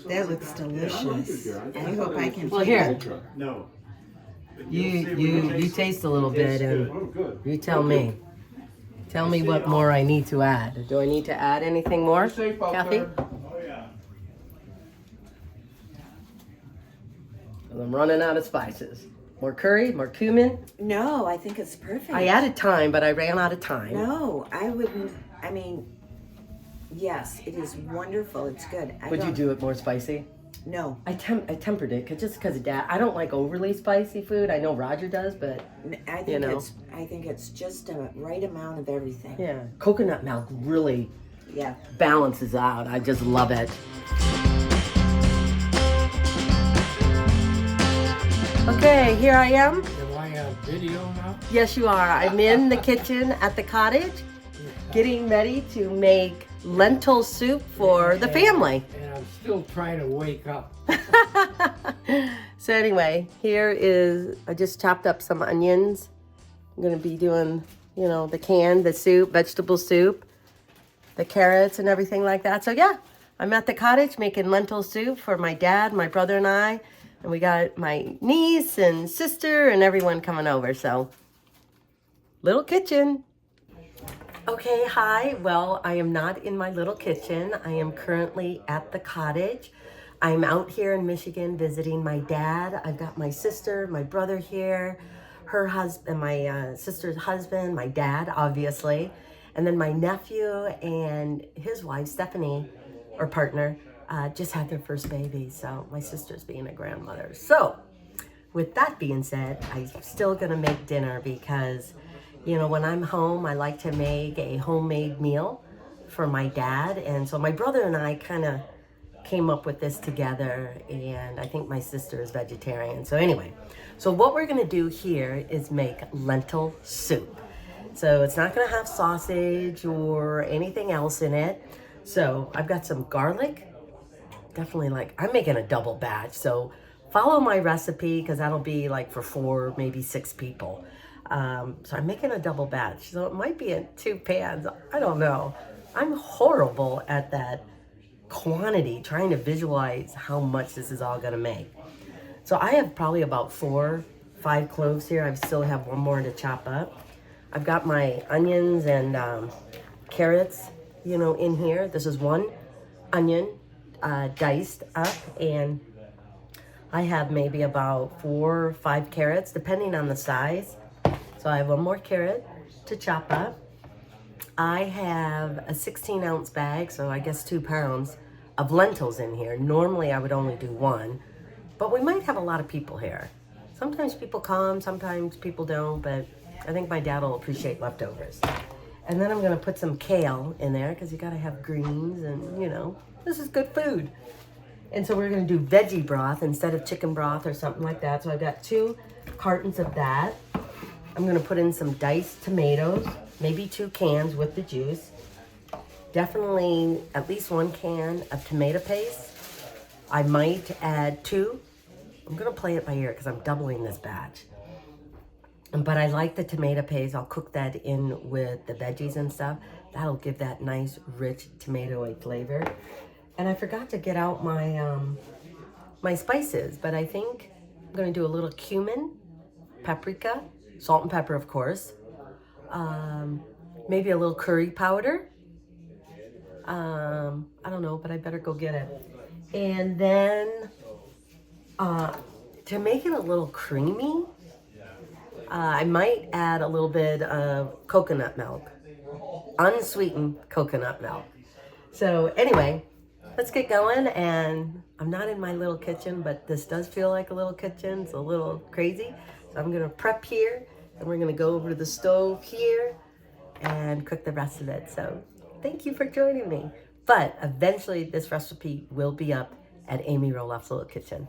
That looks delicious. I hope I can. Well, here, No. you taste a little bit and you tell me. Tell me what more I need to add. Do I need to add anything more, Kathy? I'm running out of spices. More curry, more cumin. No, I think it's perfect. I added thyme, but I ran out of time. No, I wouldn't. I mean, yes, it is wonderful. It's good. Would you do it more spicy? No. I tempered it just because of Dad. I don't like overly spicy food. I know Roger does, but I think it's just a right amount of everything. yeah, coconut milk really Yeah. balances out. I just love it. Okay, here I am. Am I on video now? Yes, you are. I'm in the kitchen at the cottage, getting ready to make lentil soup for the family. And I'm still trying to wake up. So anyway, here is, I just chopped up some onions. I'm gonna be doing, the soup, vegetable soup, the carrots and everything like that. So yeah, I'm at the cottage making lentil soup for my dad, my brother and I. And we got my niece and sister and everyone coming over, so little kitchen. Okay, hi. Well, I am not in my little kitchen. I am currently at the cottage. I'm out here in Michigan visiting my dad. I've got my sister, my brother here, her husband, my sister's husband, my dad, obviously, and then my nephew and his wife, Stephanie, or partner, just had their first baby. So my sister's being a grandmother. So with that being said, I'm still gonna make dinner because when I'm home, I like to make a homemade meal for my dad. And so my brother and I kind of came up with this together, and I think my sister is vegetarian. So anyway, so what we're gonna do here is make lentil soup. So it's not gonna have sausage or anything else in it. So I've got some garlic, definitely I'm making a double batch. So follow my recipe because that'll be for 4, maybe 6 people. So I'm making a double batch. So it might be in 2 pans. I don't know. I'm horrible at that quantity, trying to visualize how much this is all gonna make. So I have probably about 4, 5 cloves here. I still have one more to chop up. I've got my onions and carrots, in here. This is 1 onion diced up, and I have maybe about 4 or 5 carrots, depending on the size. So I have 1 more carrot to chop up. I have a 16-ounce bag, so I guess 2 pounds of lentils in here. Normally I would only do 1, but we might have a lot of people here. Sometimes people come, sometimes people don't, but I think my dad will appreciate leftovers. And then I'm gonna put some kale in there because you gotta have greens, and this is good food. And so we're gonna do veggie broth instead of chicken broth or something like that. So I've got 2 cartons of that. I'm gonna put in some diced tomatoes, maybe 2 cans with the juice. Definitely at least 1 can of tomato paste. I might add 2. I'm gonna play it by ear because I'm doubling this batch. But I like the tomato paste. I'll cook that in with the veggies and stuff. That'll give that nice, rich tomatoey flavor. And I forgot to get out my my spices, but I think I'm gonna do a little cumin, paprika, salt and pepper, of course. Maybe a little curry powder. I don't know, but I better go get it. And then to make it a little creamy, I might add a little bit of coconut milk, unsweetened coconut milk. So anyway, let's get going. And I'm not in my little kitchen, but this does feel like a little kitchen. It's a little crazy. So I'm gonna prep here, and we're gonna go over to the stove here and cook the rest of it. So thank you for joining me. But eventually this recipe will be up at Amy Roloff's Little Kitchen.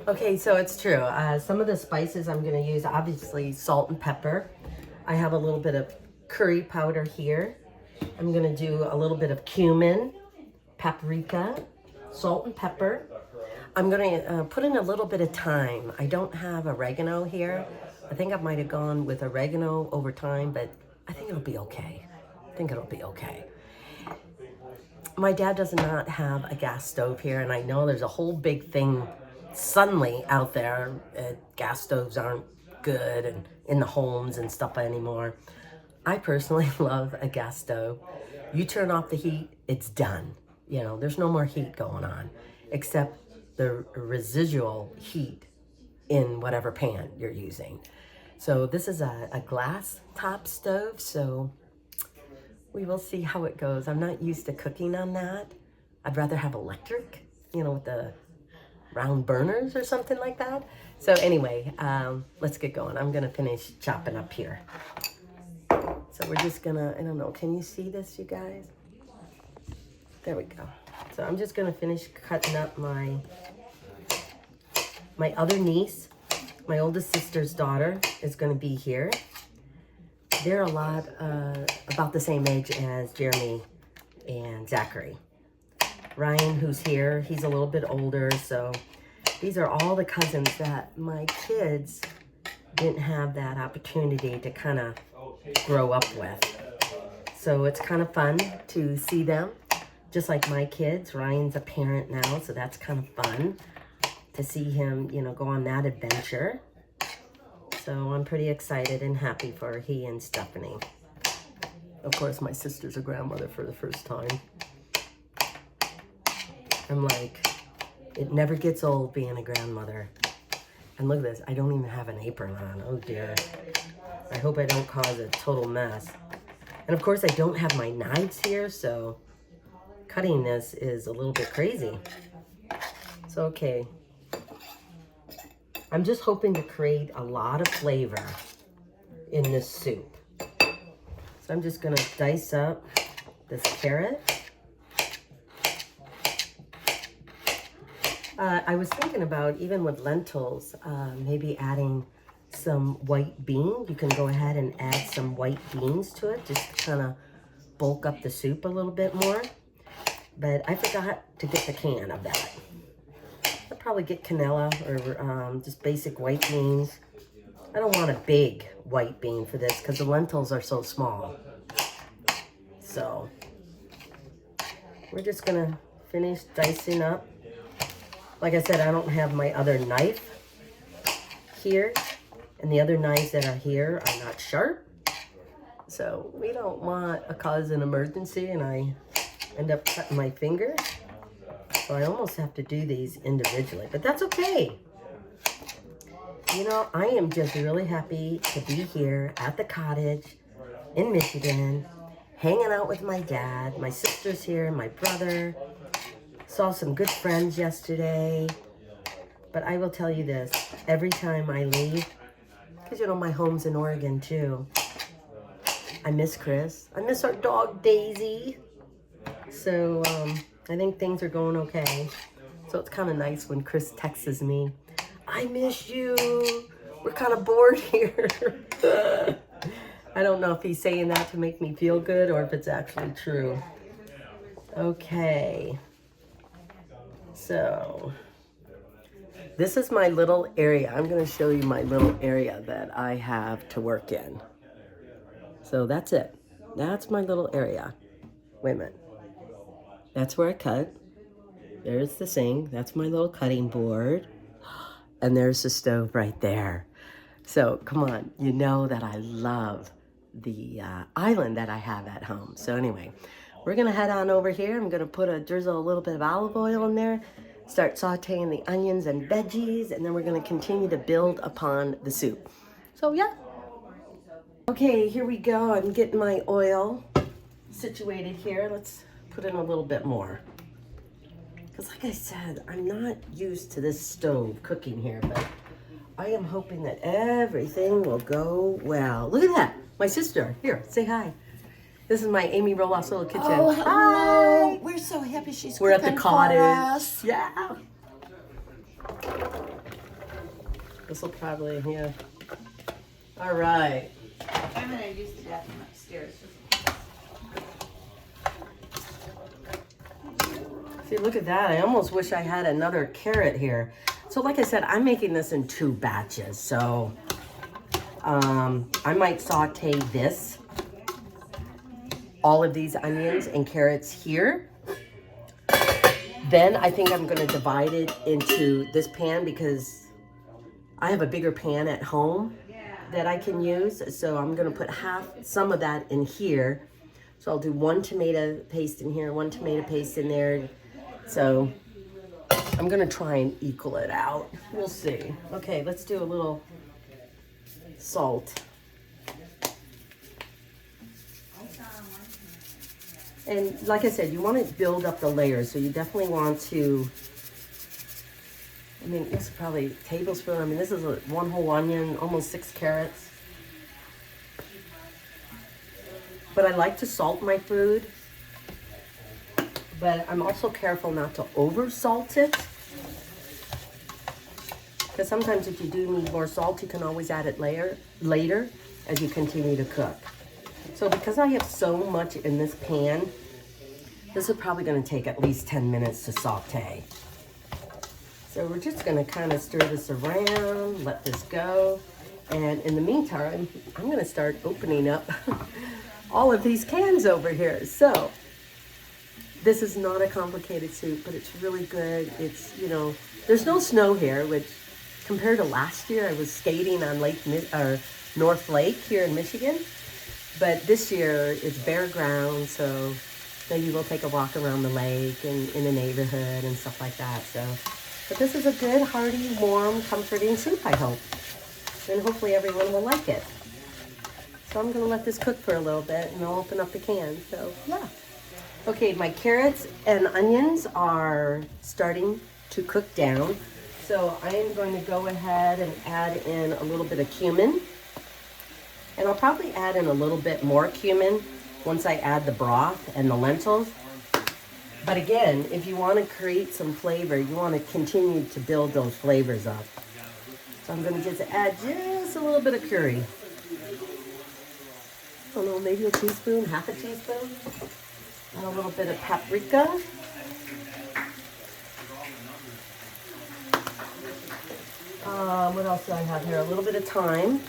Okay, so it's true. Some of the spices I'm gonna use, obviously salt and pepper. I have a little bit of curry powder here. I'm gonna do a little bit of cumin, paprika, salt and pepper. I'm gonna put in a little bit of thyme. I don't have oregano here. I think I might have gone with oregano over time, but I think it'll be okay. my dad does not have a gas stove here, and I know there's a whole big thing suddenly out there. Gas stoves aren't good and in the homes and stuff anymore. I personally love a gas stove. You turn off the heat, it's done. You know, there's no more heat going on, except the residual heat in whatever pan you're using. So this is a glass top stove, so we will see how it goes. I'm not used to cooking on that. I'd rather have electric, you know, with the round burners or something like that. So anyway, let's get going. I'm gonna finish chopping up here. So we're just gonna, I don't know, can you see this, you guys? There we go. So I'm just gonna finish cutting up my other niece. My oldest sister's daughter is gonna be here. They're a lot, about the same age as Jeremy and Zachary. Ryan, who's here, he's a little bit older, so these are all the cousins that my kids didn't have that opportunity to kind of grow up with. So it's kind of fun to see them, just like my kids. Ryan's a parent now, so that's kind of fun to see him, you know, go on that adventure. So I'm pretty excited and happy for he and Stephanie. Of course, my sister's a grandmother for the first time. I'm like, it never gets old being a grandmother. And look at this, I don't even have an apron on. Oh dear. I hope I don't cause a total mess. And of course, I don't have my knives here, so cutting this is a little bit crazy. So, okay. I'm just hoping to create a lot of flavor in this soup. So I'm just gonna dice up this carrot. I was thinking about, even with lentils, maybe adding some white bean. You can go ahead and add some white beans to it, just to kind of bulk up the soup a little bit more. But I forgot to get the can of that. I'll probably get canola or just basic white beans. I don't want a big white bean for this because the lentils are so small. So we're just gonna finish dicing up. Like I said, I don't have my other knife here, and the other knives that are here are not sharp. So we don't want to cause an emergency and I end up cutting my finger. So I almost have to do these individually, but that's okay. You know, I am just really happy to be here at the cottage in Michigan, hanging out with my dad. My sister's here, my brother. Saw some good friends yesterday. But I will tell you this, every time I leave, because you know my home's in Oregon too, I miss Chris. I miss our dog Daisy. So I think things are going okay. So it's kind of nice when Chris texts me, I miss you. We're kind of bored here. I don't know if he's saying that to make me feel good or if it's actually true. Okay. So this is my little area. I'm going to show you my little area that I have to work in. So that's it. That's my little area. Wait a minute. That's where I cut. There's the sink. That's my little cutting board. And there's the stove right there. So come on, you know that I love the island that I have at home. So anyway, we're gonna head on over here. I'm gonna drizzle a little bit of olive oil in there, start sauteing the onions and veggies, and then we're gonna continue to build upon the soup. So yeah. Okay, here we go. I'm getting my oil situated here. Let's put in a little bit more. Because like I said, I'm not used to this stove cooking here, but I am hoping that everything will go well. Look at that. My sister. Here, say hi. This is my Amy Roloff's little kitchen. Oh, hello. Hi. We're so happy she's We're at the cooking for cottage. us. Yeah. This will probably, yeah. All right. I'm going to use the bathroom upstairs. See, look at that. I almost wish I had another carrot here. So like I said, I'm making this in 2 batches. So I might saute this, all of these onions and carrots here. Then I think I'm going to divide it into this pan because I have a bigger pan at home that I can use. So I'm going to put some of that in here. So I'll do 1 tomato paste in here, 1 tomato paste in there. So I'm going to try and equal it out. We'll see. Okay, let's do a little salt. And like I said, you want to build up the layers. So you definitely want to, I mean, this is probably a tablespoon. I mean, this is 1 whole onion, almost 6 carrots. But I like to salt my food. But I'm also careful not to over salt it. Because sometimes if you do need more salt, you can always add it later as you continue to cook. So because I have so much in this pan, this is probably going to take at least 10 minutes to saute. So we're just going to kind of stir this around, let this go. And in the meantime, I'm going to start opening up all of these cans over here. So this is not a complicated soup, but it's really good. It's, you know, there's no snow here, which compared to last year, I was skating on North Lake here in Michigan. But this year it's bare ground, so maybe we'll take a walk around the lake and in the neighborhood and stuff like that. So, but this is a good, hearty, warm, comforting soup, I hope. And hopefully everyone will like it. So I'm gonna let this cook for a little bit and I'll open up the can, so yeah. Okay, my carrots and onions are starting to cook down. So I am going to go ahead and add in a little bit of cumin. And I'll probably add in a little bit more cumin once I add the broth and the lentils. But again, if you want to create some flavor, you want to continue to build those flavors up. So I'm going to just add just a little bit of curry. I don't know, maybe a teaspoon, half a teaspoon. And a little bit of paprika. What else do I have here? A little bit of thyme.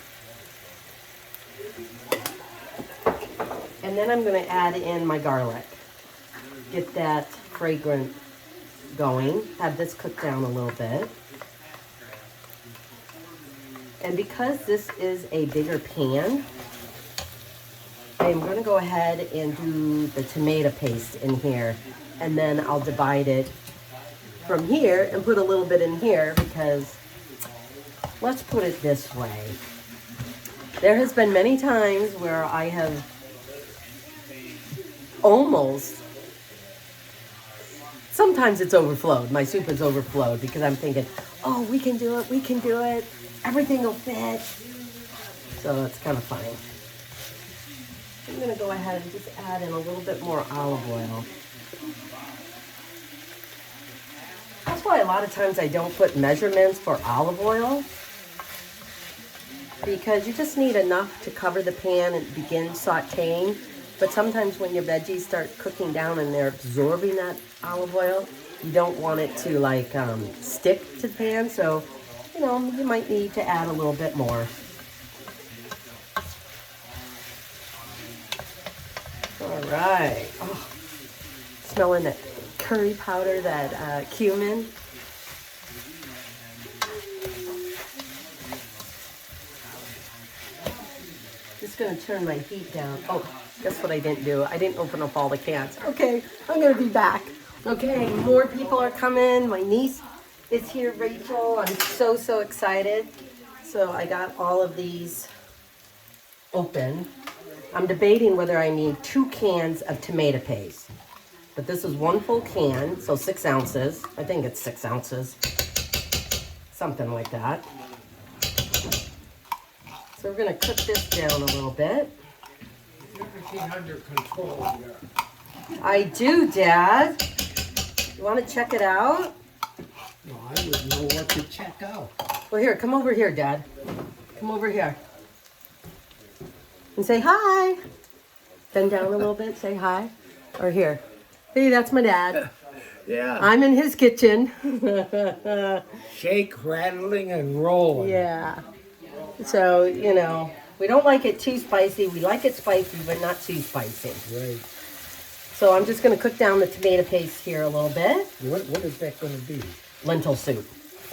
And then I'm going to add in my garlic. Get that fragrant going. Have this cook down a little bit. And because this is a bigger pan, I'm going to go ahead and do the tomato paste in here. And then I'll divide it from here and put a little bit in here because, let's put it this way. There has been many times where I have almost, sometimes it's overflowed. My soup is overflowed because I'm thinking, oh, we can do it, everything will fit. So it's kind of funny. I'm going to go ahead and just add in a little bit more olive oil. That's why a lot of times I don't put measurements for olive oil, because you just need enough to cover the pan and begin sauteing. But sometimes when your veggies start cooking down and they're absorbing that olive oil, you don't want it to like stick to the pan. So, you know, you might need to add a little bit more. All right. Oh, smelling that curry powder, that cumin. Just gonna turn my heat down. Oh, guess what I didn't do? I didn't open up all the cans. Okay, I'm gonna be back. Okay, more people are coming. My niece is here, Rachel. I'm so excited. So I got all of these open. I'm debating whether I need 2 cans of tomato paste. But this is 1 full can, so 6 ounces. I think it's 6 ounces. Something like that. So we're going to cook this down a little bit. Everything under control here. I do, Dad. You want to check it out? No, I wouldn't know what to check out. Well, here, come over here, Dad. Come over here. And say hi. Bend down a little bit, say hi. Or here. Hey, that's my dad. Yeah. I'm in his kitchen. Shake, rattling, and rolling. Yeah. So, you know, we don't like it too spicy. We like it spicy, but not too spicy. Right. So I'm just going to cook down the tomato paste here a little bit. What is that going to be? Lentil soup.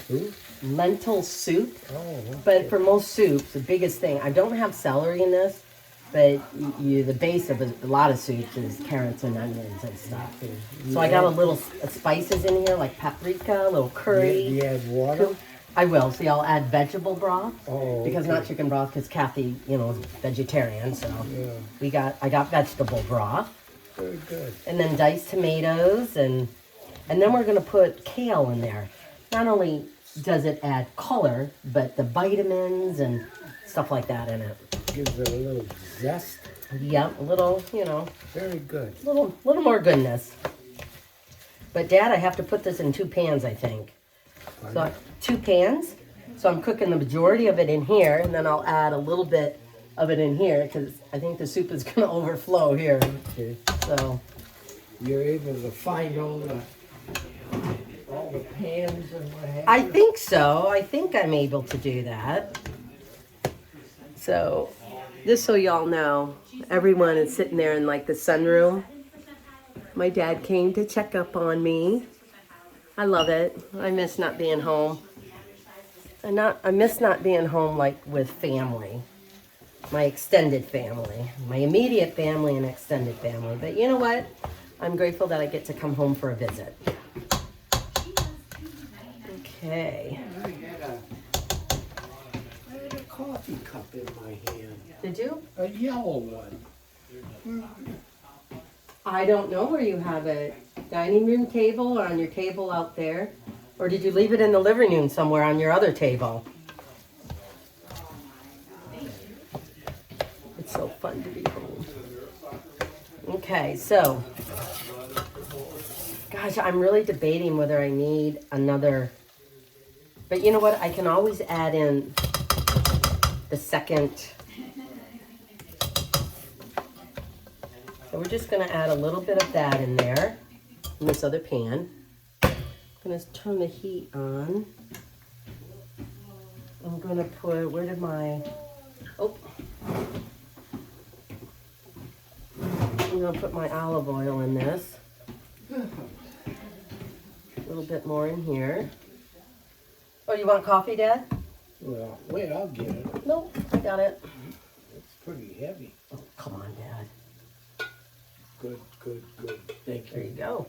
Who? Lentil soup. Oh, okay. But for most soups, the biggest thing, I don't have celery in this, but the base of a lot of soups is carrots and onions and stuff. So I got a little spices in here, like paprika, a little curry. Do you add water? I will. See, I'll add vegetable broth. Oh, because okay. not chicken broth, because Kathy, is vegetarian. So Yeah. I got vegetable broth. Very good. And then diced tomatoes, and then we're gonna put kale in there. Not only does it add color, but the vitamins and stuff like that in it. Gives it a little zest. Yep, a little, Very good. little more goodness. But Dad, I have to put this in 2 pans, I think. So 2 pans. So I'm cooking the majority of it in here, and then I'll add a little bit of it in here because I think the soup is gonna overflow here. Okay. So You're able to find all the pans and what have you? I think so. I think I'm able to do that. So, just so y'all know, everyone is sitting there in like the sunroom. My dad came to check up on me. I love it. I miss not being home. I miss not being home like with family. My extended family. My immediate family and extended family. But you know what? I'm grateful that I get to come home for a visit. Okay. I had a coffee cup in my hand. Did you? A yellow one. I don't know where you have it. Dining room table or on your table out there? Or did you leave it in the living room somewhere on your other table? It's so fun to be home. Okay, so, gosh, I'm really debating whether I need another, but you know what? I can always add in the second. So we're just gonna add a little bit of that in there, in this other pan. I'm gonna turn the heat on. I'm gonna put, where did my, I'm gonna put my olive oil in this. A little bit more in here. Oh, you want coffee, Dad? Well, wait, I'll get it. Nope, I got it. It's pretty heavy. Oh, come on, Dad. Good, good, good. Thank There you. you go.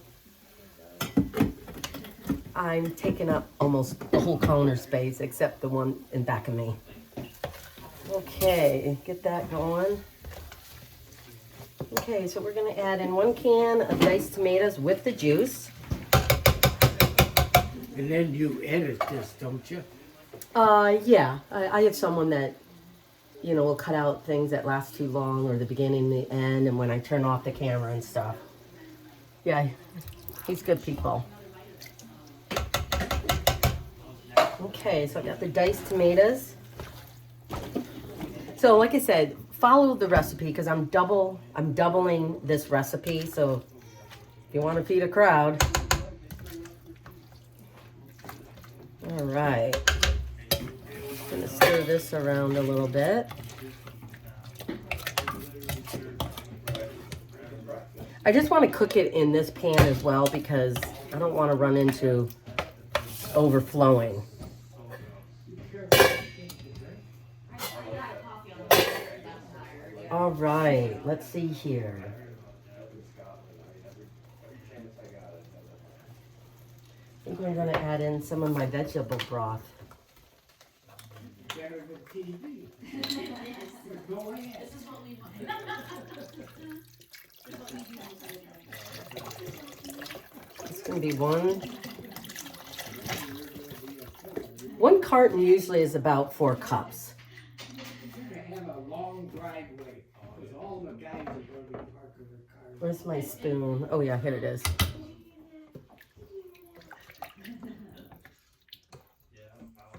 I'm taking up almost the whole counter space except the one in back of me. Okay, get that going. Okay, so we're gonna add in 1 can of diced tomatoes with the juice. And then you edit this, don't you? Yeah, I have someone that, will cut out things that last too long or the beginning, the end, and when I turn off the camera and stuff. Yeah, he's good people. Okay, so I got the diced tomatoes. So like I said, follow the recipe because I'm doubling this recipe. So if you want to feed a crowd. All right. Just gonna stir this around a little bit. I just want to cook it in this pan as well because I don't want to run into overflowing. All right, let's see here. I think I'm going to add in some of my vegetable broth. It's going to be one carton usually is about 4 cups. Have a long driveway, because all the guys are going to be parking their cars. Where's my spoon? Oh yeah, here it is.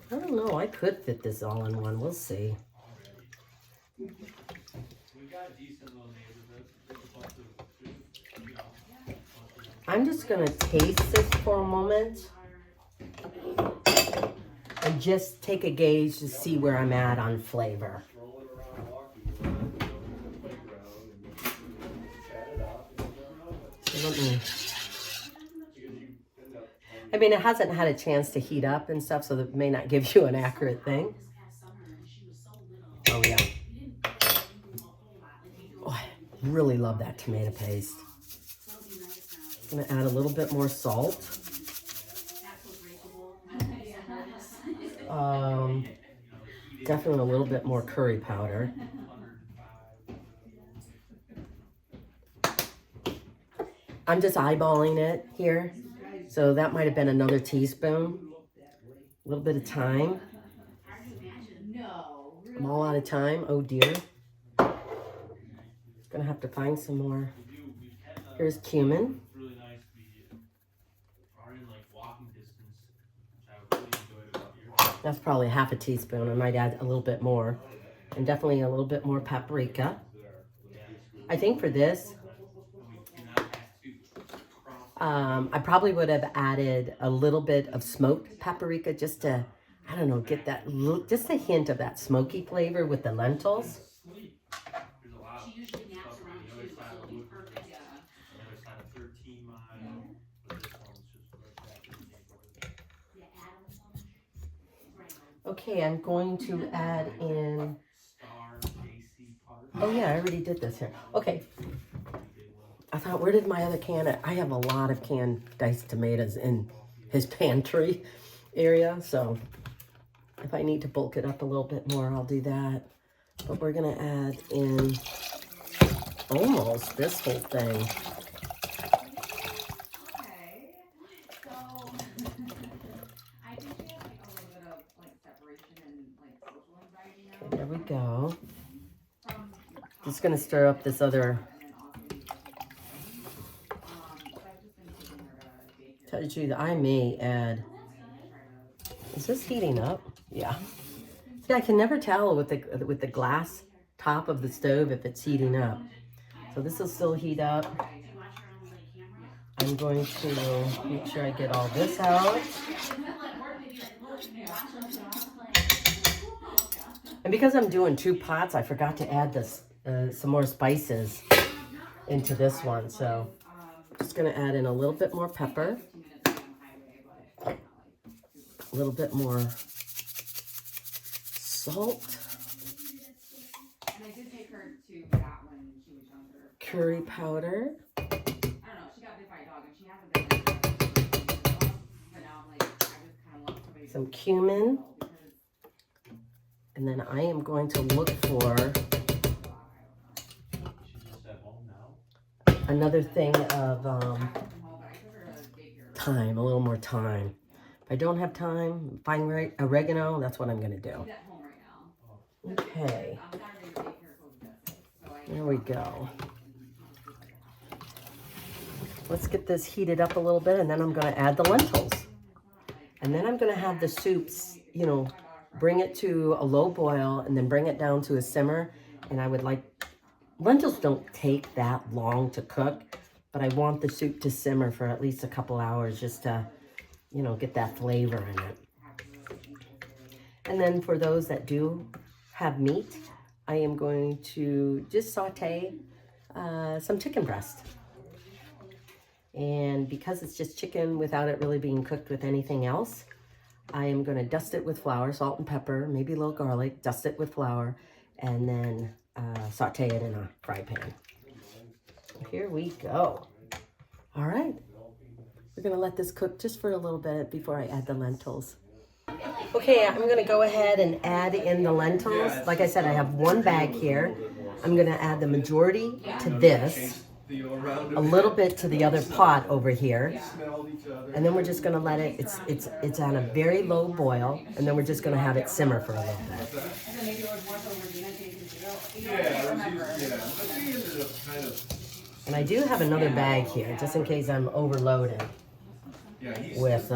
I don't know, I could fit this all in one, we'll see. I'm just gonna taste this for a moment and just take a gauge to see where I'm at on flavor. Let me. I mean, it hasn't had a chance to heat up and stuff, so that may not give you an accurate thing. Oh yeah. Oh, I really love that tomato paste. I'm gonna add a little bit more salt. Definitely a little bit more curry powder. I'm just eyeballing it here. So that might have been another teaspoon. A little bit of thyme. I'm all out of time. Oh dear. Gonna have to find some more. Here's cumin. That's probably half a teaspoon. I might add a little bit more. And definitely a little bit more paprika. I think for this, I probably would have added a little bit of smoked paprika just to, I don't know, get that, just a hint of that smoky flavor with the lentils. Okay, I'm going to add in, oh yeah, I already did this here. Okay. I thought, where did my other can? I have a lot of canned diced tomatoes in his pantry area, so if I need to bulk it up a little bit more, I'll do that. But we're gonna add in almost this whole thing. Okay, there we go. Just gonna stir up this other. Tell you the truth, I may add. Is this heating up? Yeah. See, I can never tell with the glass top of the stove if it's heating up. So this will still heat up. I'm going to make sure I get all this out. And because I'm doing 2 pots, I forgot to add this some more spices into this one. So I'm just gonna add in a little bit more pepper. A little bit more salt, curry powder, some cumin, and then I am going to look for another thing of thyme, a little more thyme. If I don't have time, find oregano, that's what I'm gonna do. Okay. There we go. Let's get this heated up a little bit, and then I'm gonna add the lentils. And then I'm gonna have the soups, you know, bring it to a low boil and then bring it down to a simmer. And I would like, lentils don't take that long to cook, but I want the soup to simmer for at least a couple hours just to, you know, get that flavor in it. And then for those that do have meat, I am going to just saute some chicken breast. And because it's just chicken without it really being cooked with anything else, I am going to dust it with flour, salt and pepper, maybe a little garlic, dust it with flour, and then saute it in a fry pan. Here we go. All right. We're going to let this cook just for a little bit before I add the lentils. Okay, I'm going to go ahead and add in the lentils. Like I said, I have 1 bag here. I'm going to add the majority to this, a little bit to the other pot over here, and then we're just going to let it, it's on a very low boil, and then we're just going to have it simmer for a little bit. And I do have another bag here, just in case I'm overloaded with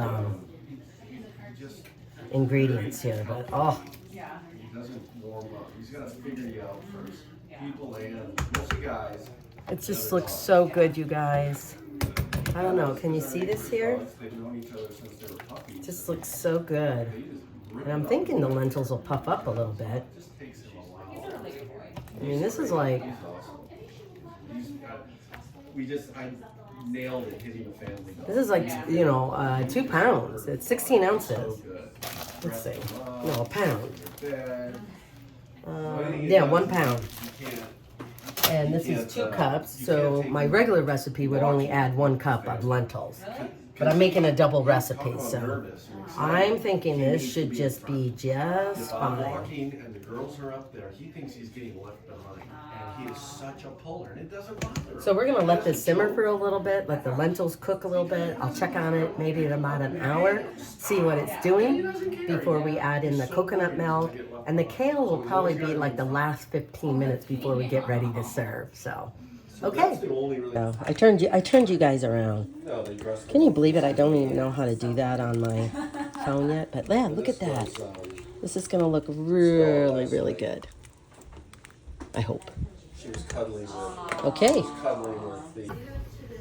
ingredients here, but oh. He doesn't warm up. He's got to figure you out first. People and most guys. It just looks so good, you guys. I don't know, can you see this here? It just looks so good. And I'm thinking the lentils will puff up a little bit. I mean, this is like... nailed it, hitting the family. This is like, 2 pounds. It's 16 ounces. So good. Let's see. No, a pound. Bed. Yeah, 1 pound. You can't. And this is 2 cups, so my regular recipe would only add 1 cup of lentils. But I'm making a double recipe, so I'm thinking this should just be just If I'm fine. walking and the girls are up there, he thinks he's getting left behind. And he is such a puller, and it doesn't bother him. So we're gonna let this simmer for a little bit, let the lentils cook a little bit. I'll check on it maybe in about an hour, see what it's doing before we add in the coconut milk. And the kale will probably be like the last 15 minutes before we get ready to serve. So, okay. So I turned you guys around. Can you believe it? I don't even know how to do that on my phone yet. But yeah, look at that. This is gonna look really, really good. I hope. She was cuddling with, Okay. the...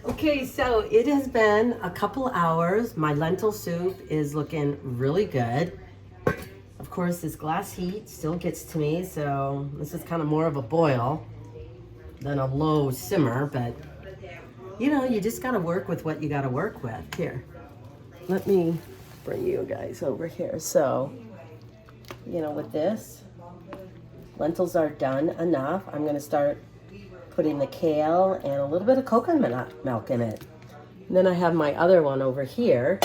Okay, so it has been a couple hours. My lentil soup is looking really good. Of course, this glass heat still gets to me, so this is kind of more of a boil than a low simmer, but you just got to work with what you got to work with. Here, let me bring you guys over here. So, with this, lentils are done enough. I'm going to start putting the kale and a little bit of coconut milk in it. And then I have my other one over here,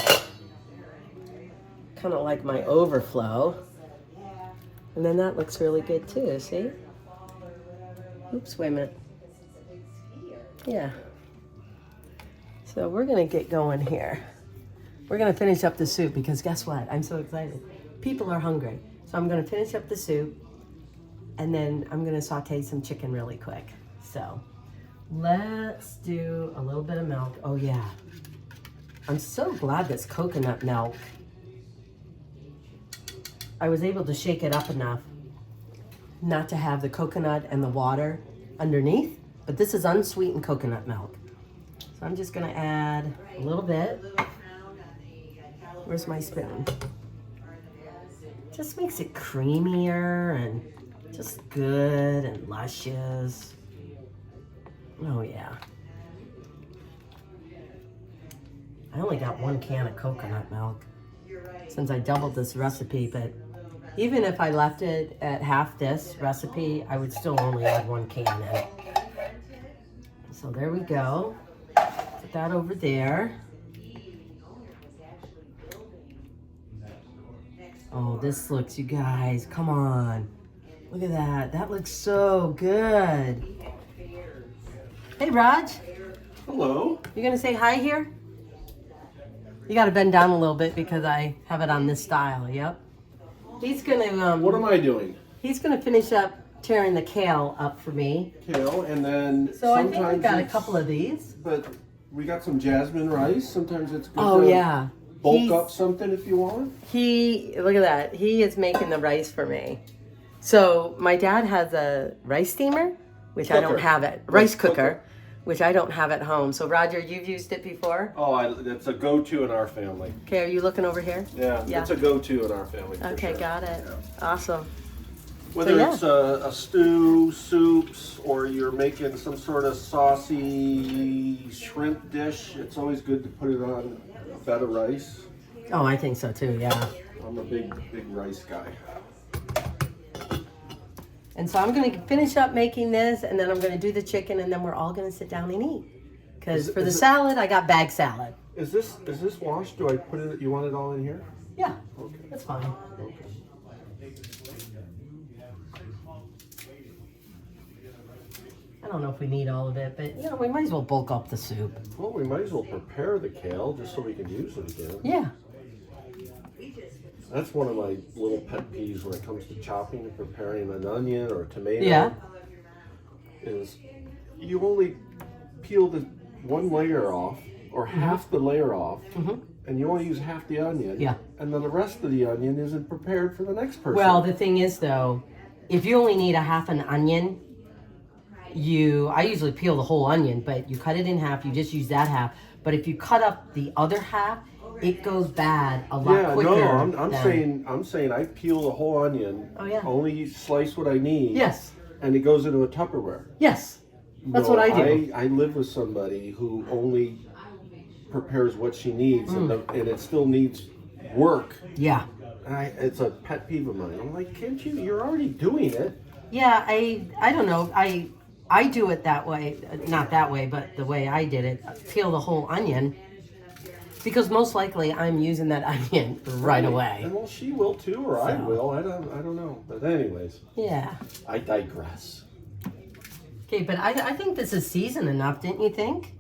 kind of like my overflow. And then that looks really good too, see? Oops, wait a minute. Yeah. So we're gonna get going here. We're gonna finish up the soup because guess what? I'm so excited. People are hungry. So I'm gonna finish up the soup and then I'm gonna saute some chicken really quick. So let's do a little bit of milk. Oh yeah. I'm so glad this coconut milk, I was able to shake it up enough not to have the coconut and the water underneath, but this is unsweetened coconut milk. So I'm just gonna add a little bit. Where's my spoon? Just makes it creamier and just good and luscious. Oh yeah. I only got 1 can of coconut milk since I doubled this recipe, but even if I left it at half this recipe, I would still only add 1 can in. So there we go. Put that over there. Oh, this looks, you guys, come on. Look at that. That looks so good. Hey, Raj. Hello. You gonna say hi here? You gotta bend down a little bit because I have it on this style, yep. He's gonna, What am I doing? he's gonna finish up tearing the kale up for me. Kale, and then So I think sometimes we've got a it's- couple of these. But we got some jasmine rice. Sometimes it's good Oh to yeah. bulk He's- up something if you want. Look at that. He is making the rice for me. So my dad has a rice steamer, which I don't Cooker. have it. Rice cooker, which I don't have at home. So Roger, you've used it before? Oh, it's a go-to in our family. Okay, are you looking over here? Yeah, Yeah. it's a go-to in our family. for Okay, sure. got it. Yeah. Awesome. Whether yeah. it's a stew, soups, or you're making some sort of saucy shrimp dish, it's always good to put it on a bed of rice. Oh, I think so too, yeah. I'm a big rice guy. And so I'm going to finish up making this, and then I'm going to do the chicken, and then we're all going to sit down and eat. Because for the salad, I got bag salad. Is this washed? Do I put it? You want it all in here? Yeah, Okay. that's fine. I don't know if we need all of it, but we might as well bulk up the soup. Well, we might as well prepare the kale just so we can use it again. Yeah. That's one of my little pet peeves when it comes to chopping and preparing an onion or a tomato. Yeah. Is you only peel the one layer off or half the layer off, and you only use half the onion. Yeah. And then the rest of the onion isn't prepared for the next person. Well, the thing is, though, if you only need a half an onion, I usually peel the whole onion, but you cut it in half, you just use that half. But if you cut up the other half, it goes bad a lot quicker. No, I'm saying I peel the whole onion. Oh, yeah. Only slice what I need. Yes. And it goes into a Tupperware. Yes. That's what I do. I live with somebody who only prepares what she needs, and it still needs work. Yeah. It's a pet peeve of mine. I'm like, can't you? You're already doing it. Yeah, I don't know. I do it that way, not that way, but the way I did it, peel the whole onion, because most likely I'm using that onion right away. And well, she will too, or I will. I don't know. But anyways, Yeah. I digress. Okay, but I think this is seasoned enough, didn't you think?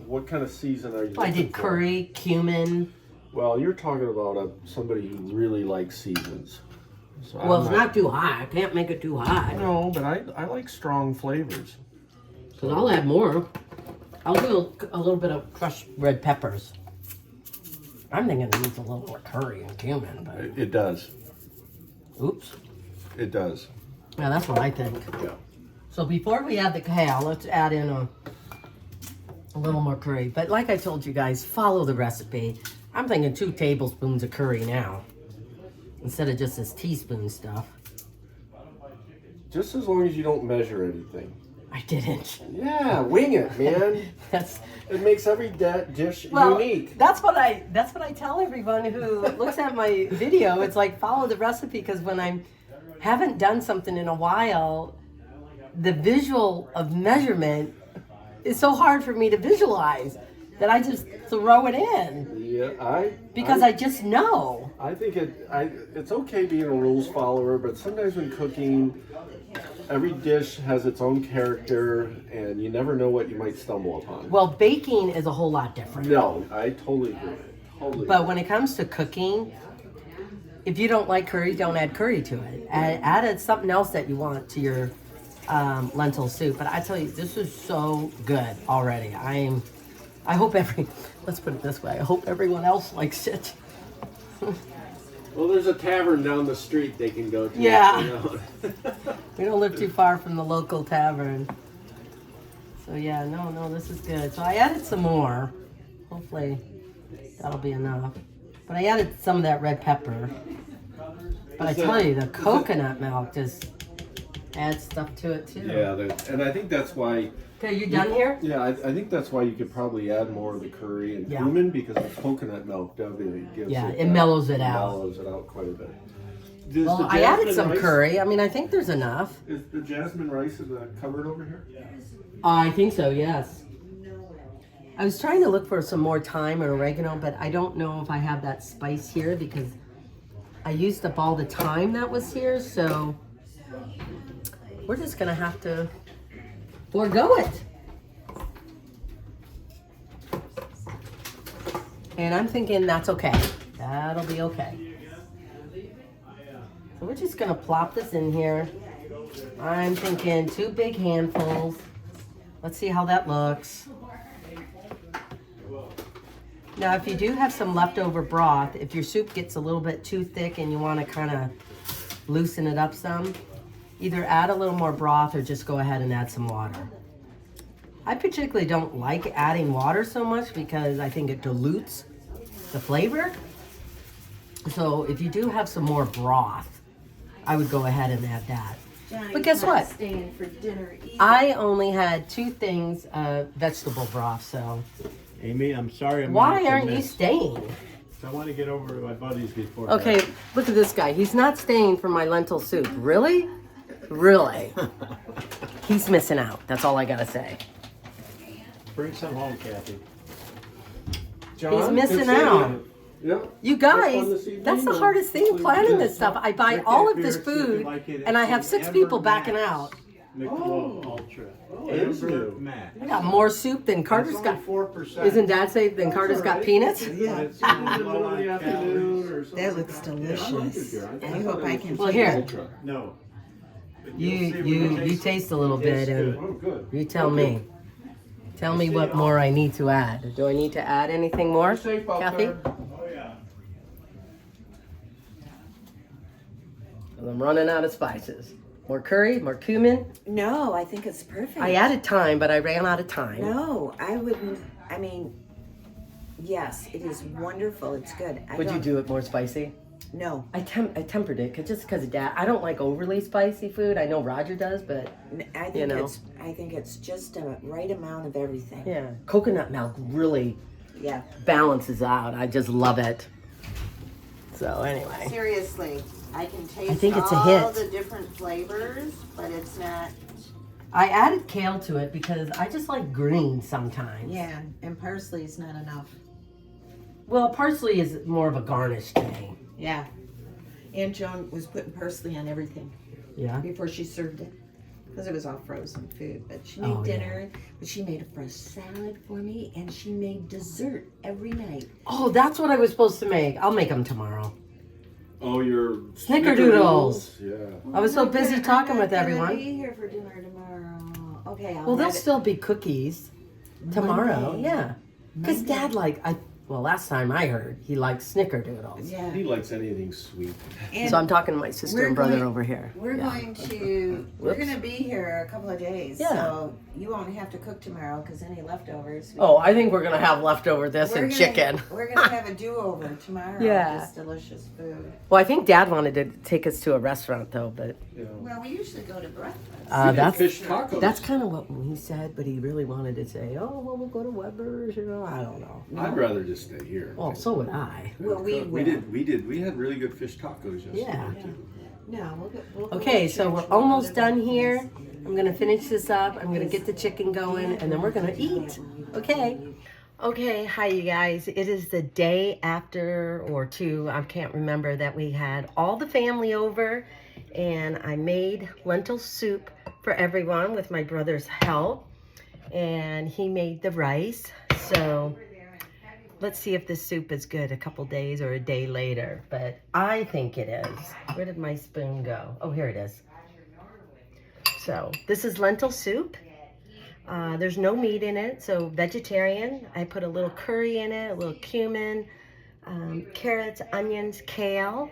What kind of season are you? I looking did for? curry, cumin. Well, you're talking about somebody who really likes seasons. So Well, it's not too hot. I can't make it too hot. No, but I like strong flavors. Because I'll add more. I'll do a little bit of crushed red peppers. I'm thinking it needs a little more curry and cumin, but It does. oops. It does. Yeah, that's what I think. Yeah. So before we add the kale, let's add in a little more curry. But like I told you guys, follow the recipe. I'm thinking 2 tablespoons of curry now, instead of just this teaspoon stuff. Just as long as you don't measure anything. I didn't. Yeah, wing it, man. That's It makes every dish well, unique. that's what I tell everyone who looks at my video. It's like follow the recipe, because when I haven't done something in a while, the visual of measurement is so hard for me to visualize that I just throw it in Yeah, because I just know. I think it's okay being a rules follower, but sometimes when cooking, every dish has its own character, and you never know what you might stumble upon. Well, baking is a whole lot different. No, I totally agree. Totally. But when it comes to cooking, if you don't like curry, don't add curry to it. Add something else that you want to your lentil soup. But I tell you, this is so good already. I hope let's put it this way, I hope everyone else likes it. Well, there's a tavern down the street they can go to. Yeah. You know? We don't live too far from the local tavern. So yeah, no, this is good. So I added some more. Hopefully that'll be enough. But I added some of that red pepper. But I tell you, the coconut milk just adds stuff to it too. Yeah, and I think that's why. Okay, you done here? Yeah, I think that's why you could probably add more of the curry and Yeah. cumin, because the coconut milk definitely gives It mellows it out. Mellows it out quite a bit. Well, I added some curry. I mean, I think there's enough. Is the jasmine rice in the cupboard over here? I think so, yes. I was trying to look for some more thyme or oregano, but I don't know if I have that spice here because I used up all the thyme that was here, so we're just gonna have to forego it. And I'm thinking that's okay. That'll be okay. So we're just gonna plop this in here. I'm thinking 2 big handfuls. Let's see how that looks. Now, if you do have some leftover broth, if your soup gets a little bit too thick and you want to kind of loosen it up some, either add a little more broth or just go ahead and add some water. I particularly don't like adding water so much because I think it dilutes the flavor. So if you do have some more broth, I would go ahead and add that. But guess what? Staying for dinner either. I only had 2 things of vegetable broth, so Amy, I'm sorry. why aren't you staying? I want to get over to my buddies before. Okay, look at this guy. He's not staying for my lentil soup. Really? Really? He's missing out. That's all I gotta say. Bring some home, Kathy. John, He's missing good seeing out. you. Yeah. You Have fun guys, this evening, that's the or- hardest thing, planning this stuff. I buy Drink all that of this beer, see if you food, like it. and I have It's 6 the people Amber backing Max. out. McFlow Ultra. it's Amber new. Max. I got more soup than Carter's It's got. only 4%. Isn't Dad say than Carter's got peanuts? Yeah. It's In the low middle of on the afternoon or something. That looks delicious. I hope I can. Well, here, No. But you you'll see when you taste a little bit tastes and good. Oh, good. you tell me. Tell me what more I need to add. Do I need to add anything more, Be safe out Kathy? there. Oh, yeah. I'm running out of spices. More curry, more cumin. No, I think it's perfect. I added thyme, but I ran out of time. No, I wouldn't. I mean, yes, it is wonderful. It's good. Would you do it more spicy? No, I tempered it just because of Dad. I don't like overly spicy food. I know Roger does, but I think You know. I think it's just a right amount of everything. yeah, coconut milk really Yeah. balances out. I just love it. So anyway, Seriously, I can taste think it's a all hit. the different flavors, but it's not. I added kale to it because I just like green sometimes. Yeah, and parsley is not enough. Well, parsley is more of a garnish thing. Yeah. Aunt Joan was putting parsley on everything Yeah. before she served it because it was all frozen food. But she made Oh, yeah. dinner, but she made a fresh salad for me, and she made dessert every night. Oh, that's what I was supposed to make. I'll make them tomorrow. Oh, your Snickerdoodles. Yeah. I was so busy I'm talking not with gonna everyone. Be here for dinner tomorrow. Okay. Well, there'll have it still be cookies tomorrow. Monday. Yeah. Because Monday. Dad last time I heard, he likes snickerdoodles. Yeah. He likes anything sweet. And So I'm talking to my sister we're and brother going- over here. We're Yeah. going to we're Whoops. going to be here a couple of days. Yeah. So you won't have to cook tomorrow because any leftovers. Oh, I think we're gonna have leftover this We're and gonna- chicken. We're gonna have a do-over tomorrow. Yeah. Of this delicious food. Well, I think Dad wanted to take us to a restaurant though, but Yeah. Well, we usually go to breakfast. We did that's fish tacos. that's kind of what he said. But he really wanted to say, "Oh, well, we'll go to Weber's." You know, I don't know. I'd rather just stay here. Well, so would I. Well, we will. We had really good fish tacos yesterday. Yeah. Too. No, we'll go Okay, to so church. we're We'll go almost to done breakfast. here. I'm gonna finish this up. I'm gonna get the chicken going, and then we're gonna eat. Okay. Okay, hi you guys. It is the day after or two, I can't remember, that we had all the family over, and I made lentil soup for everyone with my brother's help, and he made the rice. So let's see if this soup is good a couple days or a day later, but I think it is. Where did my spoon go? Oh, here it is. So this is lentil soup. There's no meat in it, so vegetarian. I put a little curry in it, a little cumin, carrots, onions, kale,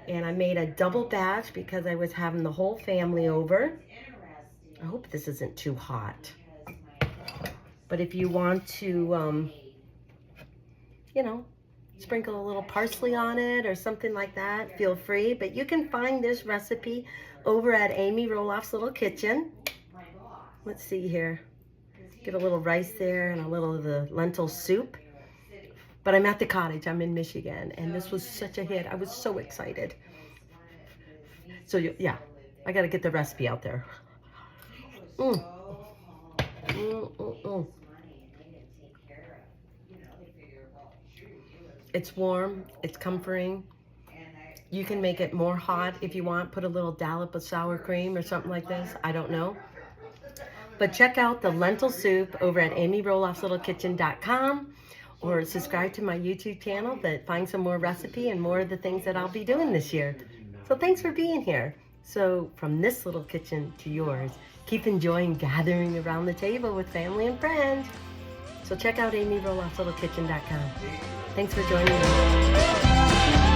and I made a double batch because I was having the whole family over. I hope this isn't too hot. But if you want to, you know, sprinkle a little parsley on it or something like that, feel free. But you can find this recipe over at Amy Roloff's Little Kitchen. Let's see here. Get a little rice there and a little of the lentil soup. But I'm at the cottage. I'm in Michigan. And this was such a hit. I was so excited. So, yeah, I got to get the recipe out there. It's warm. It's comforting. You can make it more hot if you want. Put a little dollop of sour cream or something like this. I don't know. But check out the lentil soup over at amyroloffslittlekitchen.com or subscribe to my YouTube channel to find some more recipe and more of the things that I'll be doing this year. So thanks for being here. So from this little kitchen to yours, keep enjoying gathering around the table with family and friends. So check out amyroloffslittlekitchen.com. Thanks for joining me.